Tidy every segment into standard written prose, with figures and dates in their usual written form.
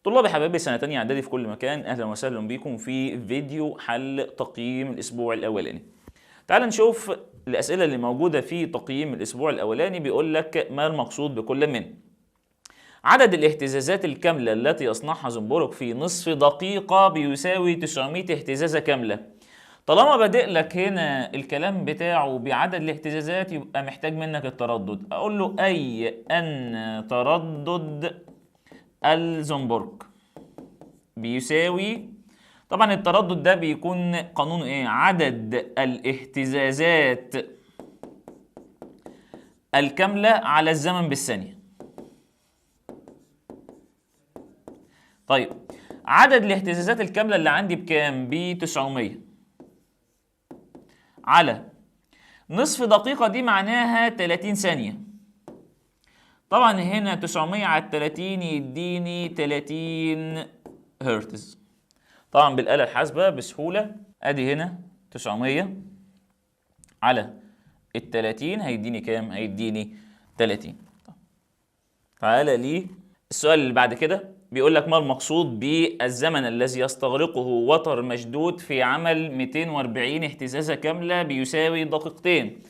طلاب حبايبي سنة تانية إعدادي في كل مكان، أهلا وسهلا بكم في فيديو حل تقييم الأسبوع الأولاني. تعال نشوف الأسئلة اللي موجودة في تقييم الأسبوع الأولاني. بيقول لك ما المقصود بكل من عدد الاهتزازات الكاملة التي يصنعها زنبرك في نصف دقيقة بيساوي 900 اهتزازة كاملة. طالما بادئ لك هنا الكلام بتاعه بعدد الاهتزازات يبقى محتاج منك التردد. أقول له أي أن تردد الزنبرك بيساوي، طبعا التردد ده بيكون قانونه ايه؟ عدد الاهتزازات الكاملة على الزمن بالثانية. طيب عدد الاهتزازات الكاملة اللي عندي بكام؟ ب 900 على نصف دقيقة، دي معناها 30 ثانية. طبعا هنا 900 على 30 يديني 30 هرتز. طبعا بالآلة الحاسبة بسهولة، ادي هنا 900 على ال 30 هيديني كام؟ هيديني 30. تعالى لي السؤال اللي بعد كده. بيقول لك ما المقصود بالزمن الذي يستغرقه وتر مشدود في عمل 240 اهتزازة كاملة بيساوي دقيقتين.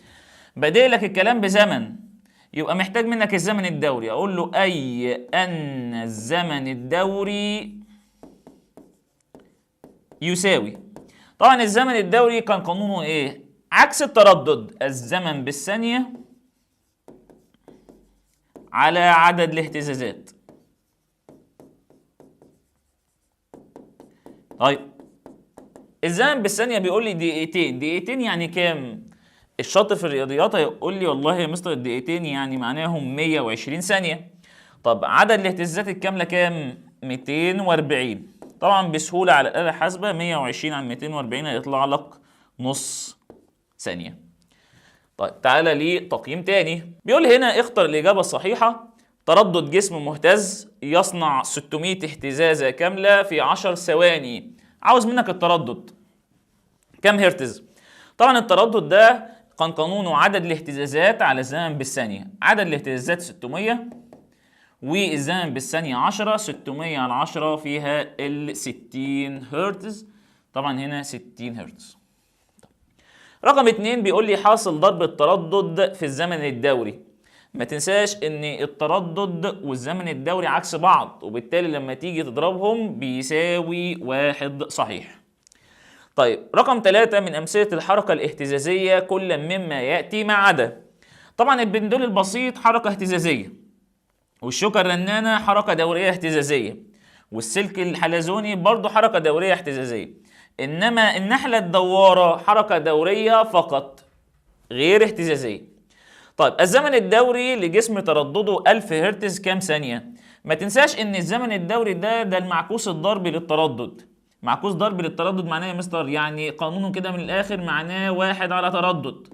بادئ لك الكلام بزمن، يبقى محتاج منك الزمن الدوري. اقول له اي ان الزمن الدوري يساوي، طبعا الزمن الدوري كان قانونه ايه؟ عكس التردد، الزمن بالثانية على عدد الاهتزازات. طيب الزمن بالثانية بيقول لي دقيقتين، دقيقتين يعني كام؟ الشاطر في الرياضيات هيقول لي والله يا مستر الدقيقتين يعني معناهم 120 ثانية. طب عدد الاهتزازات الكاملة كام؟ 240. طبعا بسهولة على الآلة الحاسبة 120 على 240 هيطلع لك نص ثانية. طيب تعالى لي تقييم تاني. بيقول هنا اختر الإجابة الصحيحة. تردد جسم مهتز يصنع 600 اهتزازة كاملة في 10 ثواني. عاوز منك التردد كم هرتز؟ طبعا التردد ده كان قانونه عدد الاهتزازات على الزمن بالثانية. عدد الاهتزازات 600 والزمن بالثانية 10، 600 على 10 فيها ال 60 هرتز. طبعا هنا 60 هرتز. رقم 2 بيقول لي حاصل ضرب التردد في الزمن الدوري. ما تنساش ان التردد والزمن الدوري عكس بعض، وبالتالي لما تيجي تضربهم بيساوي 1 صحيح. طيب رقم 3 من أمثلة الحركة الاهتزازية كل مما يأتي ما عدا. طبعا البندول البسيط حركة اهتزازية، والشوكة الرنانة حركة دورية اهتزازية، والسلك الحلزوني برضو حركة دورية اهتزازية. إنما النحلة الدوارة حركة دورية فقط غير اهتزازية. طيب الزمن الدوري لجسم تردده 1000 هرتز كام ثانية؟ ما تنساش إن الزمن الدوري ده المعكوس الضربي للتردد. معكوس ضربي للتردد معناه يا مستر يعني قانونه كده من الآخر معناه 1 على تردد.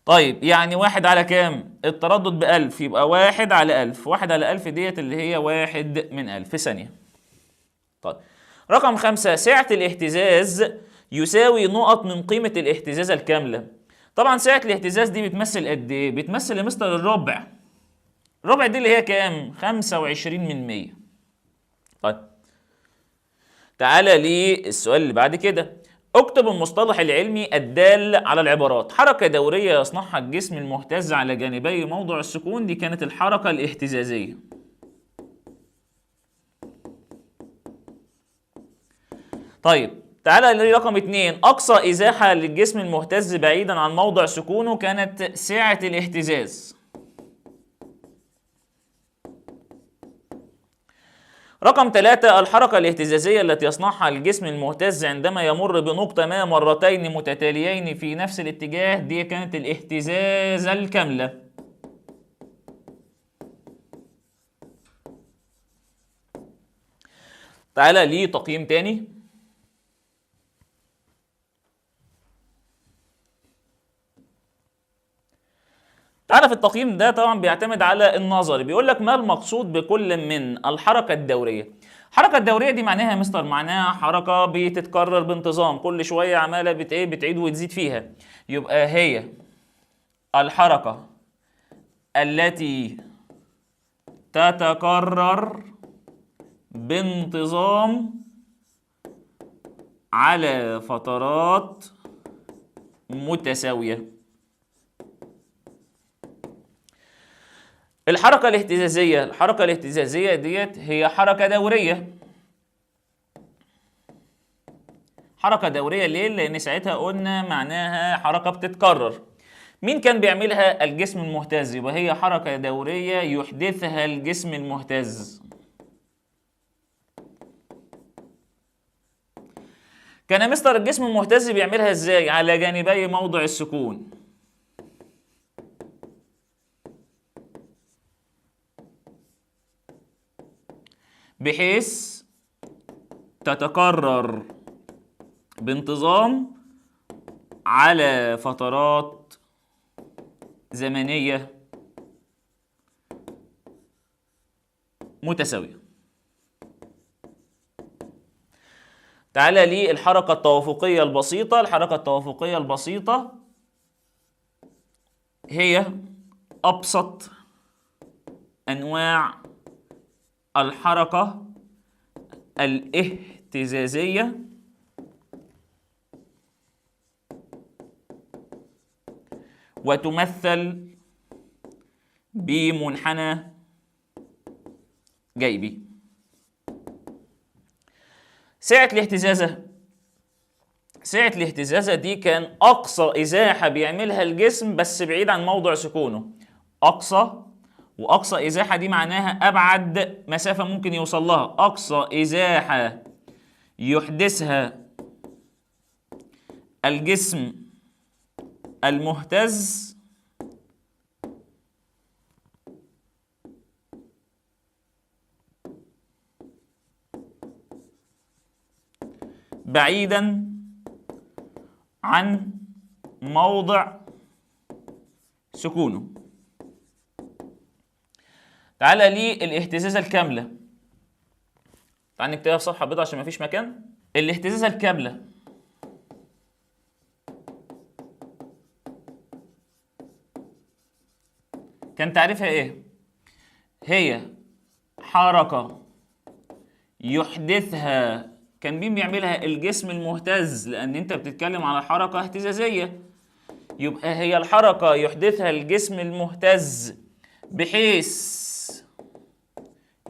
طيب يعني 1 على كام؟ التردد ب1000 يبقى 1 على 1000. 1 على 1000 ديت اللي هي 1 من 1000 ثانية. طيب رقم 5 سعة الاهتزاز يساوي نقط من قيمة الاهتزازة الكاملة. طبعا سعة الاهتزاز دي بتمثل قد ايه؟ بتمثل يا مستر الربع. الربع دي اللي هي كام؟ 25 من 100. طيب تعالى للسؤال اللي بعد كده. اكتب المصطلح العلمي الدال على العبارات. حركة دورية يصنعها الجسم المهتز على جانبي موضع السكون، دي كانت الحركة الاهتزازية. طيب تعالى لرقم 2. أقصى إزاحة للجسم المهتز بعيدا عن موضع سكونه كانت سعة الاهتزاز. رقم 3 الحركة الاهتزازية التي يصنعها الجسم المهتز عندما يمر بنقطة ما مرتين متتاليين في نفس الاتجاه، دي كانت الاهتزازة الكاملة. تعالى لي تقييم تاني. تعالى في التقييم ده طبعا بيعتمد على النظري. بيقول لك ما المقصود بكل من الحركة الدورية؟ الحركة الدورية دي معناها يا مستر معناها حركة بتتكرر بانتظام، كل شوية عمالة بتعيد وتزيد فيها. يبقى هي الحركة التي تتكرر بانتظام على فترات متساوية. الحركة الاهتزازية ديت هي حركة دورية. حركة دورية ليه؟ لأن ساعتها قلنا معناها حركة بتتكرر. مين كان بيعملها؟ الجسم المهتز، يبقى هي حركة دورية يحدثها الجسم المهتز. كان مستر الجسم المهتز بيعملها ازاي؟ على جانبي موضع السكون، بحيث تتكرر بانتظام على فترات زمنية متساوية. تعالى لي الحركة التوافقية البسيطة. الحركة التوافقية البسيطة هي أبسط أنواع الحركة الاهتزازية وتمثل بمنحنى جيبي. سعة الاهتزازة دي كان أقصى إزاحة بيعملها الجسم بس بعيد عن موضع سكونه. وأقصى إزاحة دي معناها أبعد مسافة ممكن يوصل لها. أقصى إزاحة يحدثها الجسم المهتز بعيدا عن موضع سكونه. تعالى لي الاهتزازة الكاملة. تعال نكتبها في صفحة بيضاء عشان مفيش مكان. الاهتزازة الكاملة كان تعريفها ايه؟ هي حركة يحدثها، كان مين بيعملها؟ الجسم المهتز، لأن أنت بتتكلم على حركة اهتزازية. يبقى هي الحركة يحدثها الجسم المهتز بحيث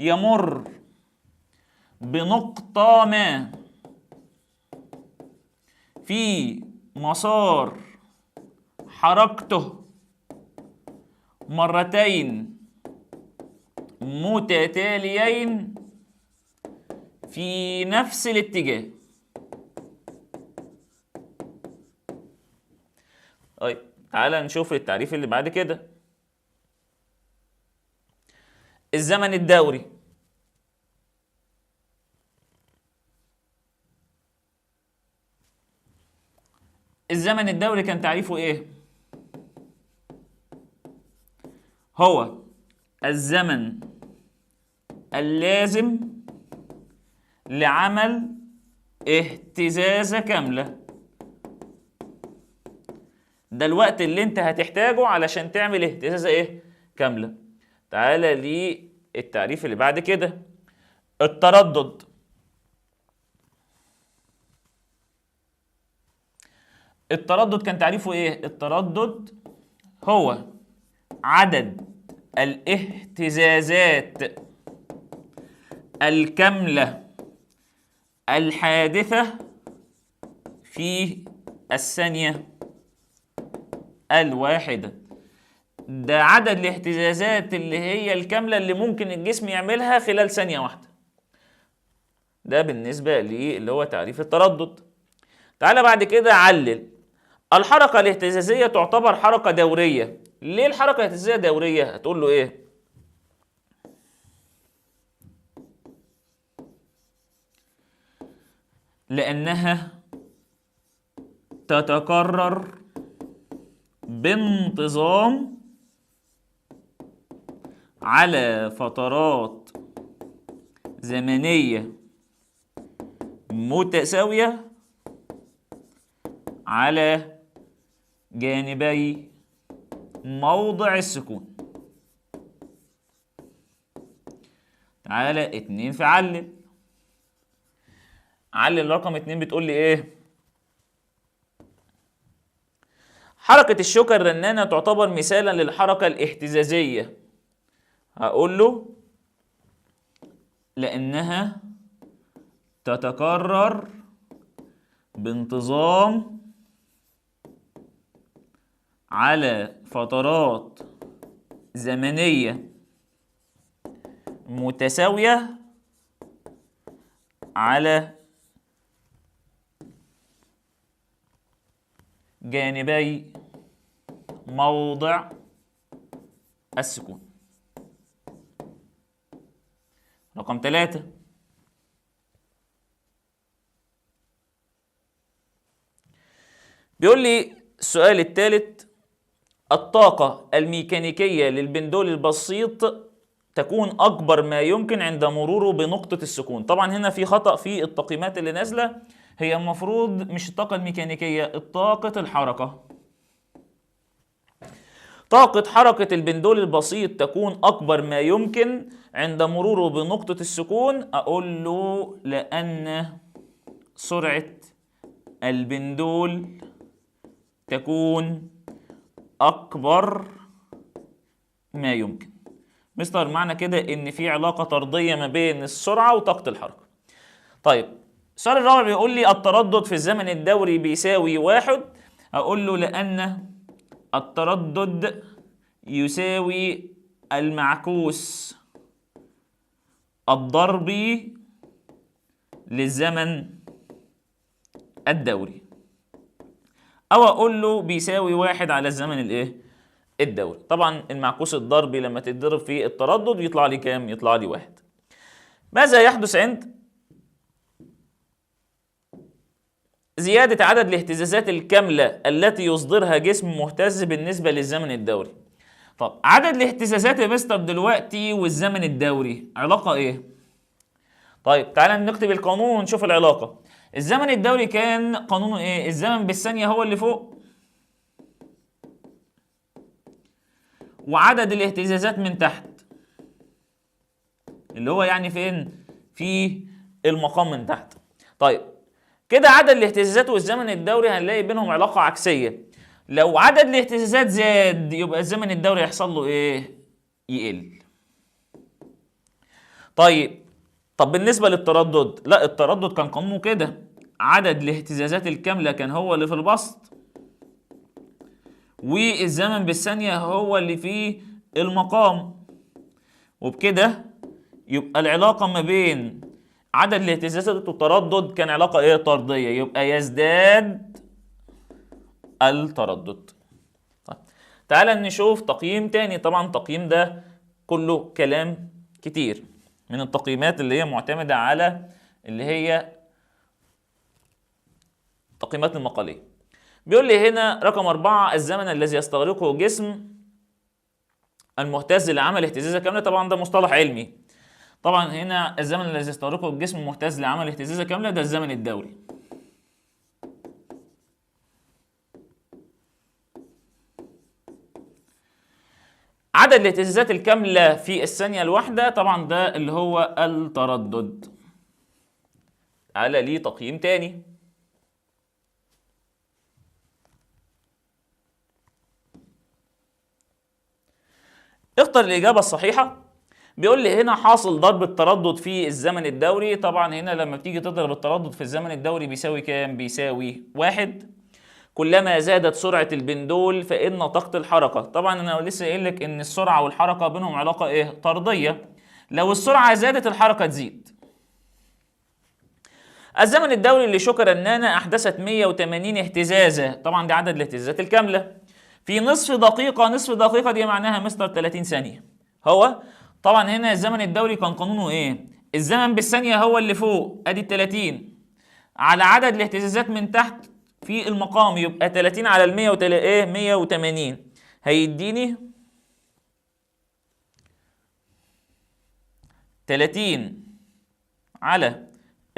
يمر بنقطة ما في مسار حركته مرتين متتاليين في نفس الاتجاه. طيب تعالى نشوف التعريف اللي بعد كده. الزمن الدوري كان تعريفه ايه؟ هو الزمن اللازم لعمل اهتزازة كاملة. ده الوقت اللي انت هتحتاجه علشان تعمل اهتزازة ايه؟ كاملة. تعالى للتعريف اللي بعد كده. التردد كان تعريفه ايه؟ التردد هو عدد الاهتزازات الكاملة الحادثة في الثانية الواحدة. ده عدد الاهتزازات اللي هي الكاملة اللي ممكن الجسم يعملها خلال ثانية واحدة. ده بالنسبة لي اللي هو تعريف التردد. تعالى بعد كده علل. الحركة الاهتزازية تعتبر حركة دورية. ليه الحركة الاهتزازية دورية؟ هتقول له ايه؟ لأنها تتكرر بانتظام على فترات زمنية متساوية على جانبي موضع السكون. تعالى 2 في علل. علل رقم 2 بتقول لي ايه؟ حركة الشوكة الرنانة تعتبر مثالا للحركة الاهتزازية. هقول له لأنها تتكرر بانتظام على فترات زمنية متساوية على جانبي موضع السكون. رقم 3، بيقول لي السؤال الثالث: الطاقة الميكانيكية للبندول البسيط تكون أكبر ما يمكن عند مروره بنقطة السكون. طبعا هنا في خطأ في التقييمات اللي نازلة، هي المفروض مش الطاقة الميكانيكية، طاقة الحركة. طاقة حركة البندول البسيط تكون أكبر ما يمكن عند مروره بنقطة السكون. أقول له لأن سرعة البندول تكون أكبر ما يمكن. مستر معنى كده إن في علاقة طردية ما بين السرعة وطاقة الحركة. طيب السؤال الرابع بيقول لي التردد في الزمن الدوري بيساوي 1. أقول له لأن التردد يساوي المعكوس الضربي للزمن الدوري، أو أقول له بيساوي 1 على الزمن الإيه؟ الدوري. طبعا المعكوس الضربي لما تتضرب في التردد يطلع لي كام؟ يطلع لي 1. ماذا يحدث عند زيادة عدد الاهتزازات الكاملة التي يصدرها جسم مهتز بالنسبة للزمن الدوري؟ طب عدد الاهتزازات يا مستر دلوقتي والزمن الدوري علاقة ايه؟ طيب تعالى نكتب القانون ونشوف العلاقة. الزمن الدوري كان قانونه ايه؟ الزمن بالثانية هو اللي فوق، وعدد الاهتزازات من تحت، اللي هو يعني فين؟ في المقام من تحت. طيب كده عدد الاهتزازات والزمن الدوري هنلاقي بينهم علاقة عكسية. لو عدد الاهتزازات زاد يبقى الزمن الدوري يحصل له ايه؟ يقل. طب بالنسبة للتردد، لا التردد كان قانونه كده، عدد الاهتزازات الكاملة كان هو اللي في البسط، والزمن بالثانية هو اللي في المقام، وبكده يبقى العلاقة ما بين عدد الاهتزازات والتردد كان علاقة ايه؟ طردية، يبقى يزداد التردد. طيب تعال نشوف تقييم تاني. طبعا التقييم ده كله كلام كتير من التقييمات اللي هي معتمدة على اللي هي التقييمات المقالية. بيقول لي هنا رقم 4: الزمن الذي يستغرقه جسم المهتز لعمل اهتزازة كاملة. طبعا ده مصطلح علمي. طبعا هنا الزمن الذي يستغرقه الجسم المهتز لعمل اهتزازة كاملة ده الزمن الدوري. عدد الاهتزازات الكاملة في الثانية الواحدة طبعا ده اللي هو التردد. على ليه تقييم تاني. اختر الإجابة الصحيحة. بيقول لي هنا حاصل ضرب التردد في الزمن الدوري. طبعا هنا لما بتيجي تضرب التردد في الزمن الدوري بيساوي كام؟ بيساوي 1. كلما زادت سرعة البندول فإن طاقة الحركة، طبعا أنا لسه قايل لك إن السرعة والحركة بينهم علاقة إيه؟ طردية. لو السرعة زادت الحركة تزيد. الزمن الدوري لشوكة رنانة أحدثت 180 اهتزازة، طبعا دي عدد الاهتزازات الكاملة، في نصف دقيقة. نصف دقيقة دي معناها مستر 30 ثانية. هو طبعا هنا الزمن الدوري كان قانونه إيه؟ الزمن بالثانية هو اللي فوق أدي 30 على عدد الاهتزازات من تحت في المقام، يبقى 30 على ال 180 هيديني 30 على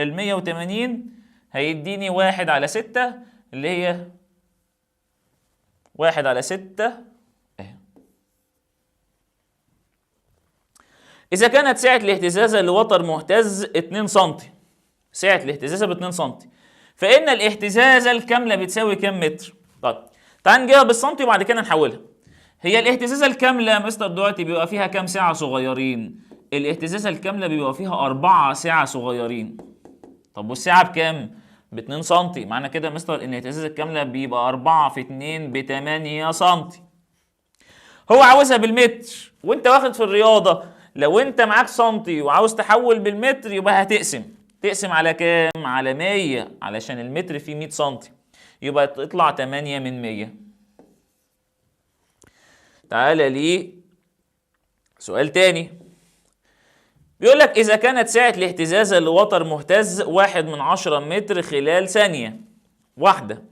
ال 180 هيديني 1 على 6 اللي هي 1 على 6 اهي. إذا كانت سعة الاهتزاز لوتر مهتز 2 سم سعة الاهتزازة ب 2 سم، فإن الاهتزازة الكاملة بتساوي كام متر؟ طيب تعال نجيبها بالسنتي وبعد كده نحولها. هي الاهتزازة الكاملة يا مستر دلوقتي بيبقى فيها كام ساعة صغيرين؟ الاهتزازة الكاملة بيبقى فيها 4 ساعة صغيرين. طب والساعة بكام؟ ب 2 سم، معنى كده يا مستر ان الاهتزازة الكاملة بيبقى 4 في 2 ب 8 سم. هو عاوزها بالمتر وانت واخد في الرياضة، لو انت معاك سنتي وعاوز تحول بالمتر يبقى تقسم على كام؟ على 100، علشان المتر فيه 100 سنتي، يبقى تطلع 8 من 100. تعالى لي سؤال تاني، بيقول لك إذا كانت سعة الاهتزاز لوتر مهتز 1/10 متر خلال ثانية واحدة،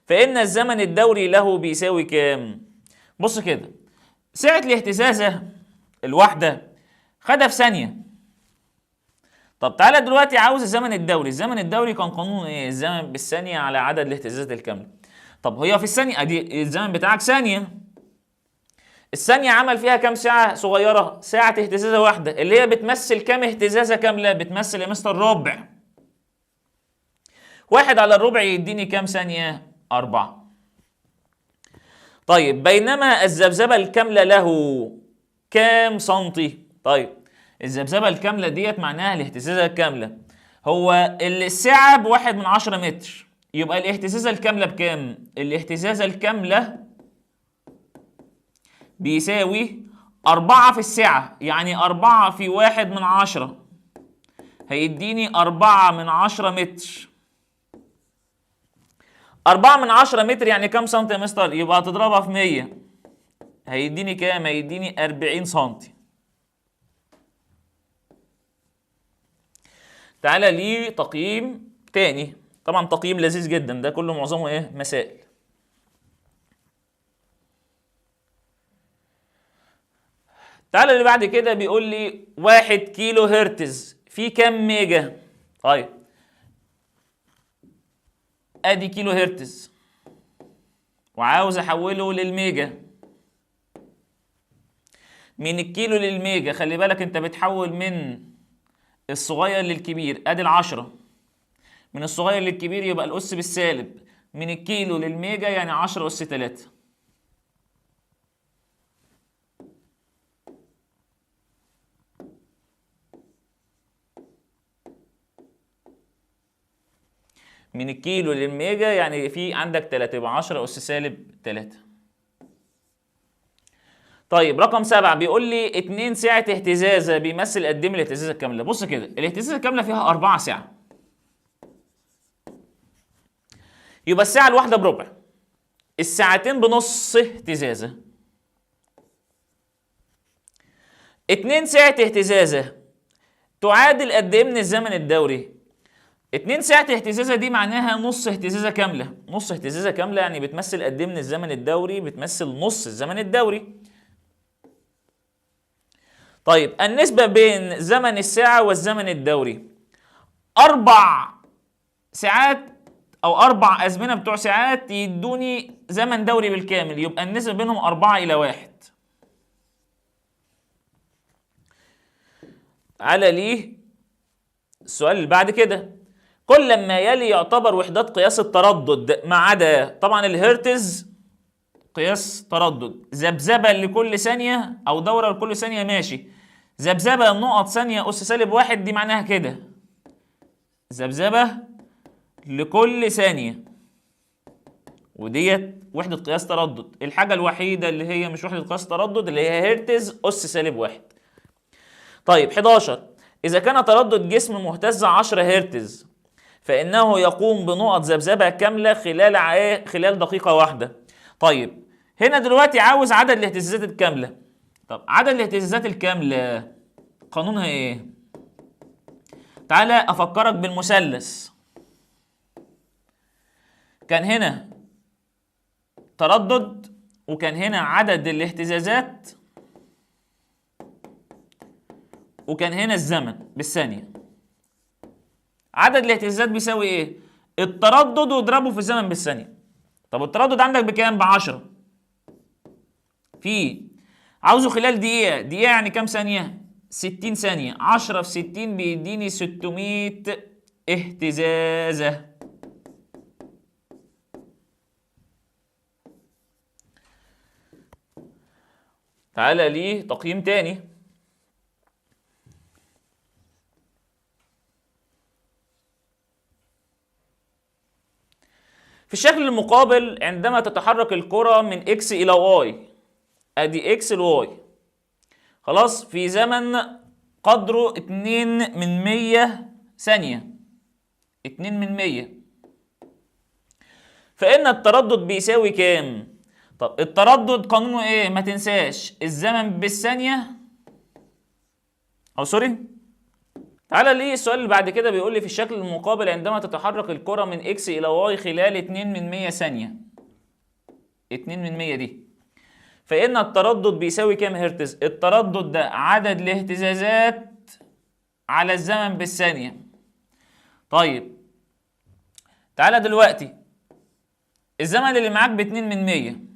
فإن الزمن الدوري له بيساوي كام؟ بص كده، سعة الاهتزازة الواحدة خدها في ثانية. طب تعالى دلوقتي عاوز الزمن الدوري. الزمن الدوري كان قانون ايه؟ الزمن بالثانية على عدد الاهتزازات الكاملة. طب هي في الثانية ادي الزمن بتاعك ثانية، الثانية عمل فيها كام ساعة صغيرة؟ ساعة اهتزازة واحدة، اللي هي بتمثل كام اهتزازة كاملة؟ بتمثل يا مستر ربع. 1 على الربع يديني كام ثانية؟ 4. طيب بينما الذبذبة الكاملة له كام سنتي؟ طيب الذبذبة الكاملة ديت معناها الاهتزازة الكاملة. هو الساعة ب1/10 متر، يبقى الاهتزازة الكاملة بكام؟ الاهتزازة الكاملة بيساوي 4 في الساعة، يعني 4 في 1/10 هيديني 4/10 متر. 4/10 متر يعني كام سنتي يا مستر؟ يبقى هتضربها في 100 هيديني كام؟ هيديني 40 سنتي. تعالى لي تقييم تاني، طبعا تقييم لذيذ جدا، ده كله معظمه ايه؟ مسائل. تعالى اللي بعد كده بيقول لي 1 كيلو هرتز في كام ميجا؟ طيب ادي كيلو هرتز وعاوز احوله للميجا. من الكيلو للميجا خلي بالك انت بتحول من الصغير للكبير، ادي ال10، من الصغير للكبير يبقى الاس بالسالب، من الكيلو للميجا يعني 10 أس 3. من الكيلو للميجا يعني في عندك 3 يبقى 10 أس سالب 3. طيب رقم 7 بيقول لي 2 ساعة اهتزازة بيمثل قد ايه من الاهتزازة الكاملة؟ بص كده، الاهتزازة الكاملة فيها 4 ساعة، يبقى الساعة الواحدة بربع، الساعتين بنص اهتزازة. 2 ساعة اهتزازة تعادل قد ايه من الزمن الدوري؟ 2 ساعة اهتزازة دي معناها نص اهتزازة كاملة، نص اهتزازة كاملة يعني بتمثل قد ايه من الزمن الدوري؟ بتمثل نص الزمن الدوري. طيب النسبة بين زمن الساعة والزمن الدوري، 4 ساعات أو 4 أزمنة بتوع ساعات يدوني زمن دوري بالكامل، يبقى النسبة بينهم 4:1. تعالى ليه السؤال اللي بعد كده، كل ما يلي يعتبر وحدات قياس التردد ما عدا طبعا الهرتز قياس تردد، ذبذبة لكل ثانية أو دورة لكل ثانية ماشي، ذبذبة نقط ثانية أس سالب 1 دي معناها كده ذبذبة لكل ثانية، وديت وحدة قياس تردد. الحاجة الوحيدة اللي هي مش وحدة قياس تردد اللي هي هرتز أس سالب 1. طيب 11 إذا كان تردد جسم مهتز 10 هرتز فإنه يقوم بنقط ذبذبة كاملة خلال دقيقة واحدة. طيب هنا دلوقتي عاوز عدد الاهتزازات الكاملة. طب عدد الاهتزازات الكاملة قانونها ايه؟ تعالى افكرك بالمثلث. كان هنا تردد وكان هنا عدد الاهتزازات وكان هنا الزمن بالثانية. عدد الاهتزازات بيساوي ايه؟ التردد واضربه في الزمن بالثانية. طب التردد عندك بكام؟ ب10 في عاوزه خلال دقيقة، دقيقة يعني كام ثانية؟ 60 ثانية، 10 في 60 بيديني 600 اهتزازة. تعالى ليه تقييم تاني. في الشكل المقابل عندما تتحرك الكرة من x إلى y، أدي x لواي، خلاص، في زمن قدره 2/100 ثانية، 2/100، فإن التردد بيساوي كام؟ طب التردد قانونه إيه؟ ما تنساش الزمن بالثانية، أو سوري، تعالى ليه السؤال اللي بعد كده بيقول لي في الشكل المقابل عندما تتحرك الكرة من x إلى y خلال 2/100 ثانية، 2/100 دي، فإن التردد بيساوي كام هرتز؟ التردد ده عدد الاهتزازات على الزمن بالثانية. طيب تعالى دلوقتي الزمن اللي معاك ب2/100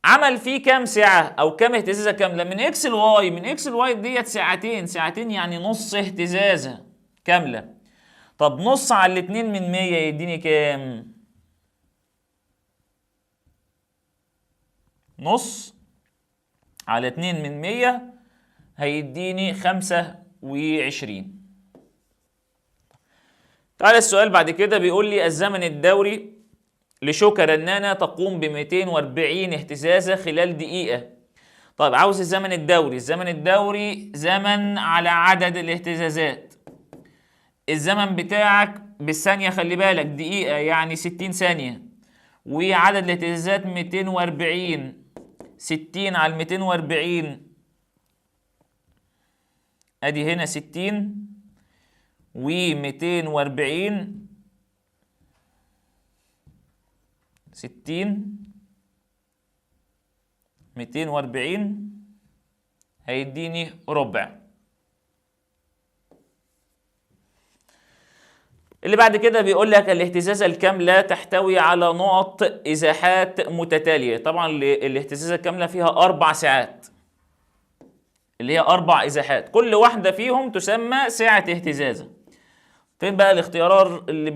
عمل فيه كام ساعة أو كام اهتزازة كاملة؟ من إكس لواي، من إكس لواي ديت ساعتين، ساعتين يعني نص اهتزازة كاملة. طب نص على 2/100 يديني كام؟ نص على 2/100 هيديني 25. تعالى السؤال بعد كده بيقول لي الزمن الدوري لشوكة رنانة تقوم ب 240 اهتزازة خلال دقيقة. طيب عاوز الزمن الدوري، الزمن الدوري زمن على عدد الاهتزازات، الزمن بتاعك بالثانية خلي بالك، دقيقة يعني 60 ثانية، وعدد الاهتزازات 240، 60 على 240 ادي هنا 60 و240، 60 240 هيديني ربع. اللي بعد كده بيقول لك الاهتزازة الكاملة تحتوي على نقط إزاحات متتالية. طبعا الاهتزازة الكاملة فيها 4 ساعات، اللي هي 4 إزاحات، كل واحدة فيهم تسمى ساعة اهتزازة. فين بقى الاختيار اللي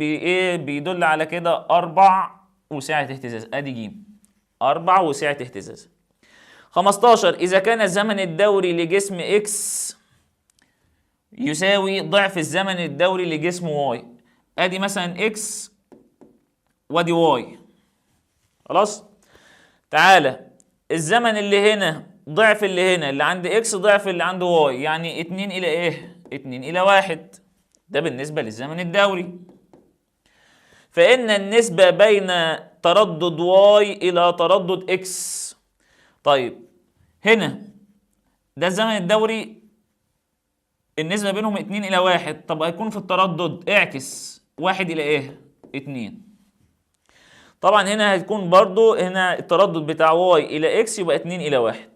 بيدل على كده؟ 4 وساعة اهتزاز، ادي ج، 4 وساعة اهتزاز. 15 إذا كان الزمن الدوري لجسم إكس يساوي ضعف الزمن الدوري لجسم واي، ادي مثلا إكس وادي واي، خلاص. تعالى الزمن اللي هنا ضعف اللي هنا، اللي عند إكس ضعف اللي عند واي، يعني 2 إلى إيه؟ 2 إلى 1، ده بالنسبة للزمن الدوري. فإن النسبة بين تردد واي إلى تردد إكس، طيب هنا ده الزمن الدوري النسبة بينهم 2 إلى 1، طب هيكون في التردد اعكس 1 إلى إيه؟ 2. طبعا هنا هتكون برضو هنا التردد بتاع واي إلى إكس يبقى 2 إلى 1.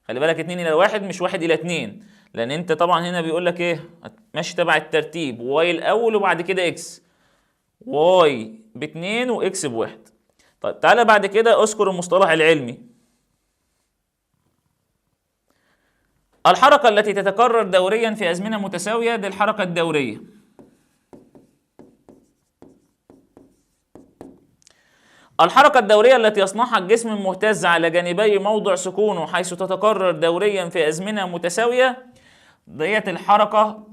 خلي بالك 2 إلى 1 مش 1 إلى 2، لأن أنت طبعا هنا بيقول لك إيه؟ ماشي تبع الترتيب، واي الأول وبعد كده إكس، واي ب2 وإكس ب1. طيب تعالى بعد كده أذكر المصطلح العلمي. الحركة التي تتكرر دوريا في أزمنة متساوية دي الحركة الدورية. الحركة الدورية التي يصنعها الجسم المهتز على جانبي موضع سكونه حيث تتكرر دوريا في أزمنة متساوية ديت الحركة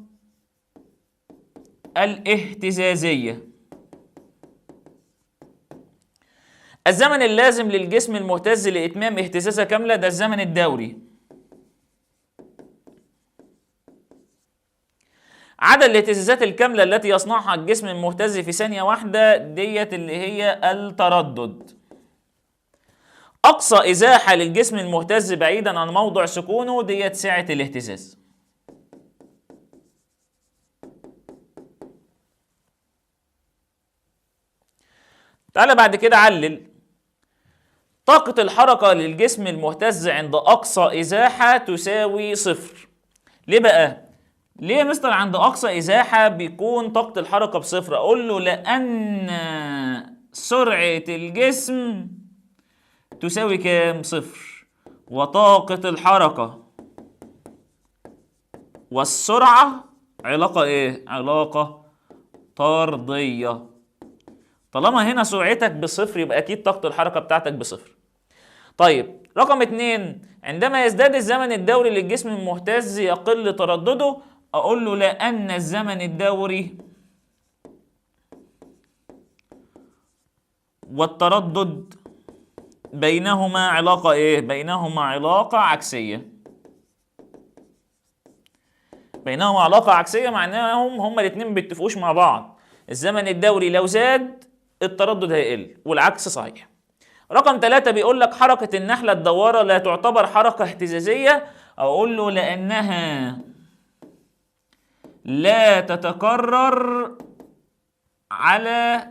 الاهتزازية. الزمن اللازم للجسم المهتز لإتمام اهتزازة كاملة ده الزمن الدوري. عدد الاهتزازات الكاملة التي يصنعها الجسم المهتز في ثانية واحدة ديت اللي هي التردد. أقصى إزاحة للجسم المهتز بعيدا عن موضع سكونه ديت سعة الاهتزاز. تعالى بعد كده علل. طاقة الحركة للجسم المهتز عند أقصى إزاحة تساوي 0. ليه بقى؟ ليه يا مستر عند أقصى إزاحة بيكون طاقة الحركة ب0؟ أقول له لأن سرعة الجسم تساوي كام؟ 0، وطاقة الحركة والسرعة علاقة ايه؟ علاقة طردية. طالما هنا سرعتك بصفر يبقى اكيد طاقة الحركة بتاعتك بصفر. طيب رقم 2، عندما يزداد الزمن الدوري للجسم المهتز يقل تردده. اقول له لأن الزمن الدوري والتردد بينهما علاقة ايه؟ بينهما علاقة عكسية. بينهما علاقة عكسية معناهم هما الاتنين ما بيتفقوش مع بعض. الزمن الدوري لو زاد التردد هيقل والعكس صحيح. رقم 3 بيقول لك حركة النحلة الدوارة لا تعتبر حركة اهتزازية. أقول له لأنها لا تتكرر على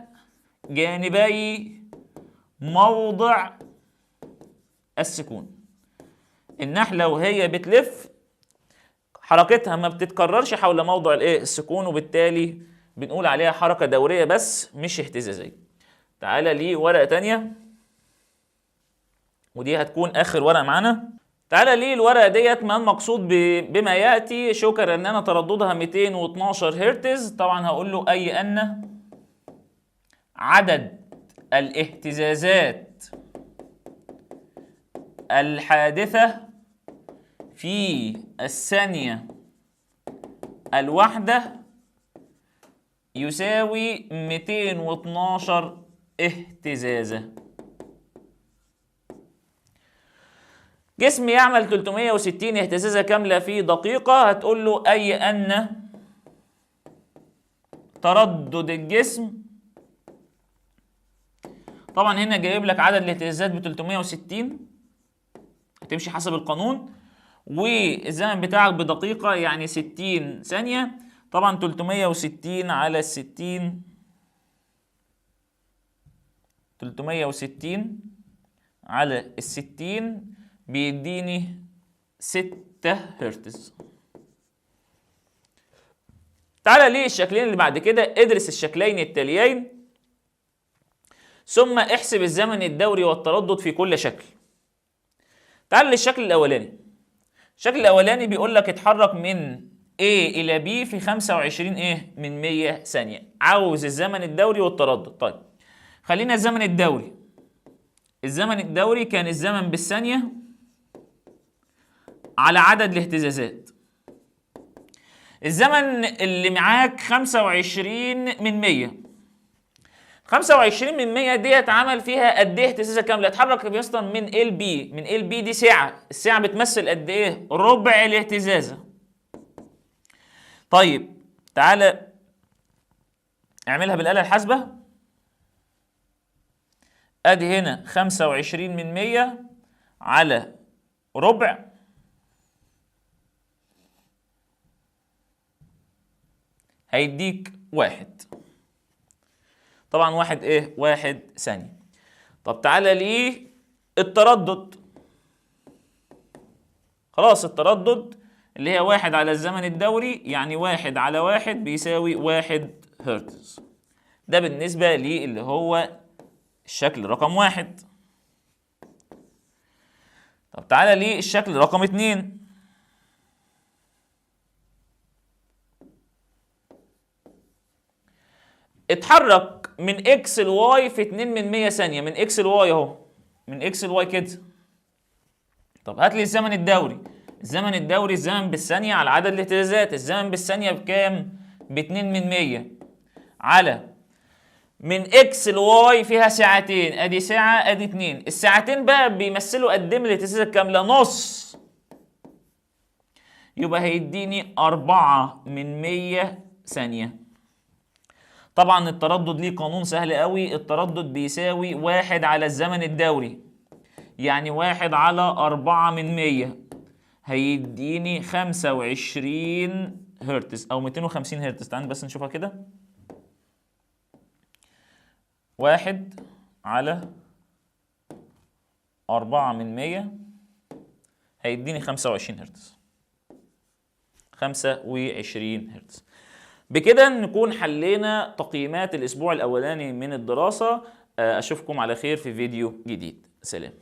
جانبي موضع السكون. النحلة وهي بتلف حركتها ما بتتكررش حول موضع السكون، وبالتالي بنقول عليها حركة دورية بس مش اهتزازية. تعالى لي ورقة تانية، ودي هتكون آخر ورقة معانا. تعالى لي الورقة ديت. ما المقصود بما يأتي؟ شوكة رنانة ترددها 212 هرتز. طبعا هقول له أي أن عدد الاهتزازات الحادثة في الثانية الواحدة يساوي 212 اهتزازة. جسم يعمل 360 اهتزازة كاملة في دقيقة. هتقول له أي أن تردد الجسم، طبعا هنا جايب لك عدد الاهتزازات ب 360، هتمشي حسب القانون، والزمن بتاعك بدقيقة يعني 60 ثانية. طبعا 360 على 60، 360 على 60 بيديني 6 هرتز. تعالى ليه الشكلين اللي بعد كده. ادرس الشكلين التاليين ثم احسب الزمن الدوري والتردد في كل شكل. تعال للشكل الاولاني. الشكل الاولاني بيقول لك اتحرك من A الى B في 25 من 100 ثانية. عاوز الزمن الدوري والتردد. طيب خلينا الزمن الدوري. الزمن الدوري كان الزمن بالثانية على عدد الاهتزازات. الزمن اللي معاك 25 من 100. 25 من 100 ديت عمل فيها قد ايه اهتزازه كامله؟ اتحرك يا اسطى من ال بي. من ال بي دي ساعه. الساعه بتمثل قد ايه؟ ربع الاهتزازه. طيب تعالى اعملها بالاله الحاسبه. ادي هنا 25 من 100 على ربع، هيديك 1. طبعا 1 1 ثانية. طب تعالى ليه التردد. خلاص التردد اللي هي 1 على الزمن الدوري، يعني 1 على 1 بيساوي 1 هرتز. ده بالنسبة لي اللي هو الشكل رقم 1. طب تعالى ليه الشكل رقم 2. اتحرك من اكس لواي في 2 من 100 ثانية. من اكس لواي اهو، من اكس لواي كده. طب هات لي الزمن الدوري. الزمن الدوري الزمن بالثانية على عدد الاهتزازات. الزمن بالثانية بكام؟ ب 2 من 100 على من اكس لواي فيها ساعتين. ادي ساعة ادي 2. الساعتين بقى بيمثلوا قد ايه من الاهتزازة الكاملة؟ نص. يبقى هيديني 4 من 100 ثانية. طبعا التردد ليه قانون سهل قوي. التردد بيساوي 1 على الزمن الدوري، يعني 1 على 4 من 100 هيديني 25 هرتز او 250 هرتز. تعال بس نشوفها كده. 1 على 4 من 100 هيديني 25 هرتز. 25 هرتز. بكده نكون حلينا تقييمات الأسبوع الأولاني من الدراسة. أشوفكم على خير في فيديو جديد. سلام.